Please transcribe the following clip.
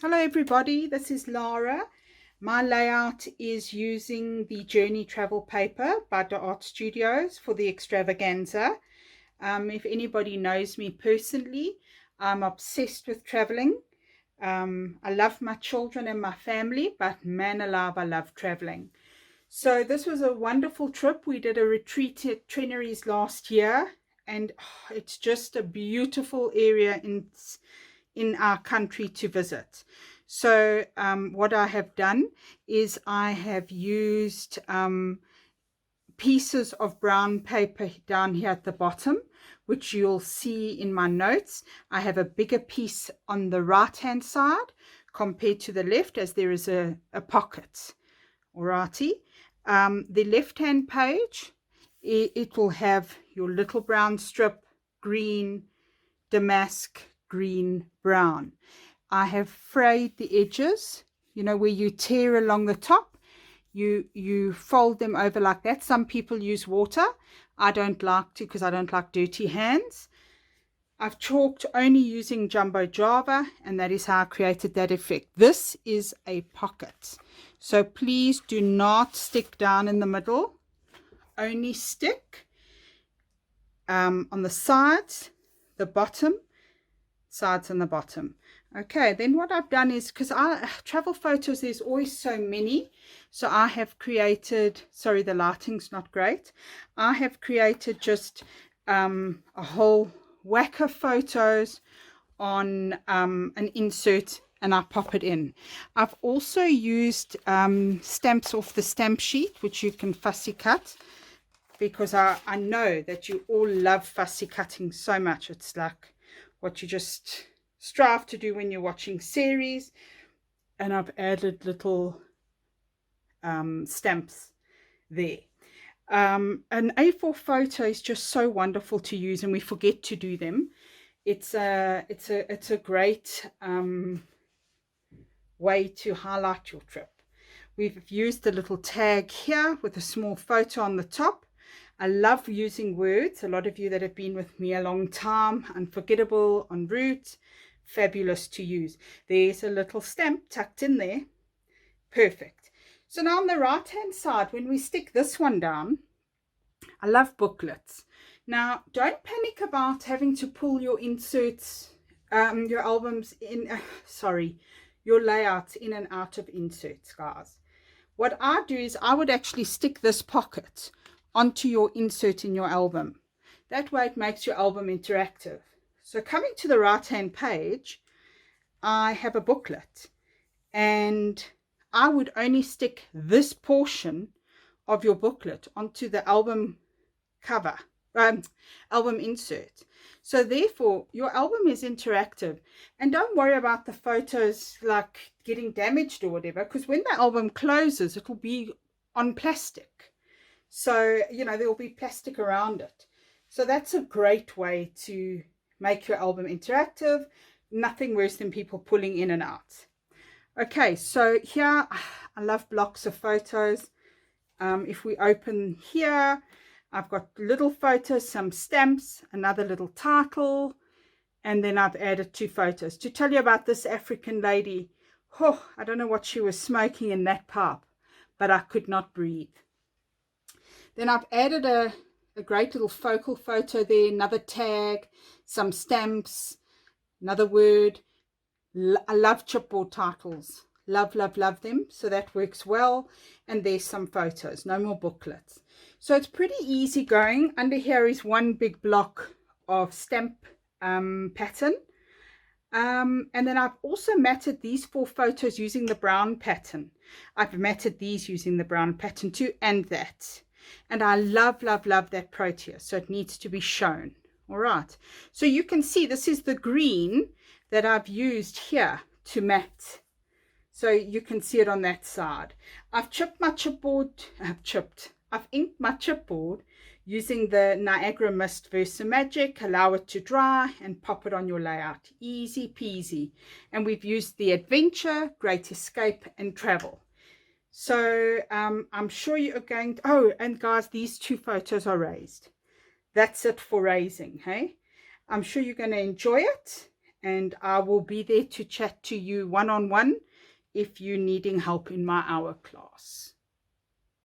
Hello everybody, this is Lara. My layout is using the Journey Travel paper by the Art Studios for the extravaganza. If anybody knows me personally, I'm obsessed with traveling. I love my children and my family, but man alive, I love traveling. So this was a wonderful trip. We did a retreat at Treneries last year, and it's just a beautiful area in our country to visit. So what I have done is I have used pieces of brown paper down here at the bottom, which you'll see in my notes. I have a bigger piece on the right hand side compared to the left, as there is a pocket. Alrighty. The left hand page, it will have your little brown strip, green, damask, green, brown. I have frayed the edges, where you tear along the top. You fold them over like that. Some people use water. I don't like to, because I don't like dirty hands. I've chalked only using Jumbo Java, and that is how I created that effect. This is a pocket, so please do not stick down in the middle. Only stick on the sides, the bottom, sides and the bottom. Okay, then what I've done is, because I travel photos, there's always so many, so I have created, sorry, the lighting's not great, I have created just a whole whack of photos on an insert, and I pop it in. I've also used stamps off the stamp sheet, which you can fussy cut, because I know that you all love fussy cutting so much. It's like what you just strive to do when you're watching series. And I've added little stamps there. An A4 photo is just so wonderful to use, and we forget to do them. It's a great way to highlight your trip. We've used the little tag here with a small photo on the top. I love using words. A lot of you that have been with me a long time, unforgettable, en route, fabulous to use. There's a little stamp tucked in there. Perfect. So now on the right hand side, when we stick this one down, I love booklets. Now don't panic about having to pull your inserts, your albums in, your layouts in and out of inserts, guys. What I do is I would actually stick this pocket onto your insert in your album. That way it makes your album interactive. So coming to the right hand page, I have a booklet, and I would only stick this portion of your booklet onto the album cover, album insert. So therefore your album is interactive, and don't worry about the photos like getting damaged or whatever, because when the album closes it will be on plastic. So, there will be plastic around it. So that's a great way to make your album interactive. Nothing worse than people pulling in and out. Okay, so here, I love blocks of photos. If we open here, I've got little photos, some stamps, another little title, and then I've added 2 photos to tell you about this African lady. Oh, I don't know what she was smoking in that pipe, but I could not breathe. Then I've added a great little focal photo there, another tag, some stamps, another word. I love chipboard titles. Love, love, love them. So that works well. And there's some photos, no more booklets. So it's pretty easy going. Under here is one big block of stamp pattern. And then I've also matted these 4 photos using the brown pattern. I've matted these using the brown pattern too, and that. And I love, love, love that proteus, so it needs to be shown. All right, so you can see this is the green that I've used here to matte, so you can see it on that side. I've chipped my chipboard, I've inked my chipboard using the Niagara Mist Versamagic. Allow it to dry and pop it on your layout. Easy peasy. And we've used the Adventure, Great Escape, and Travel. So I'm sure you are going to, oh, and guys, these 2 photos are raised. That's it for raising, hey? I'm sure you're going to enjoy it, and I will be there to chat to you one-on-one if you're needing help in my hour class.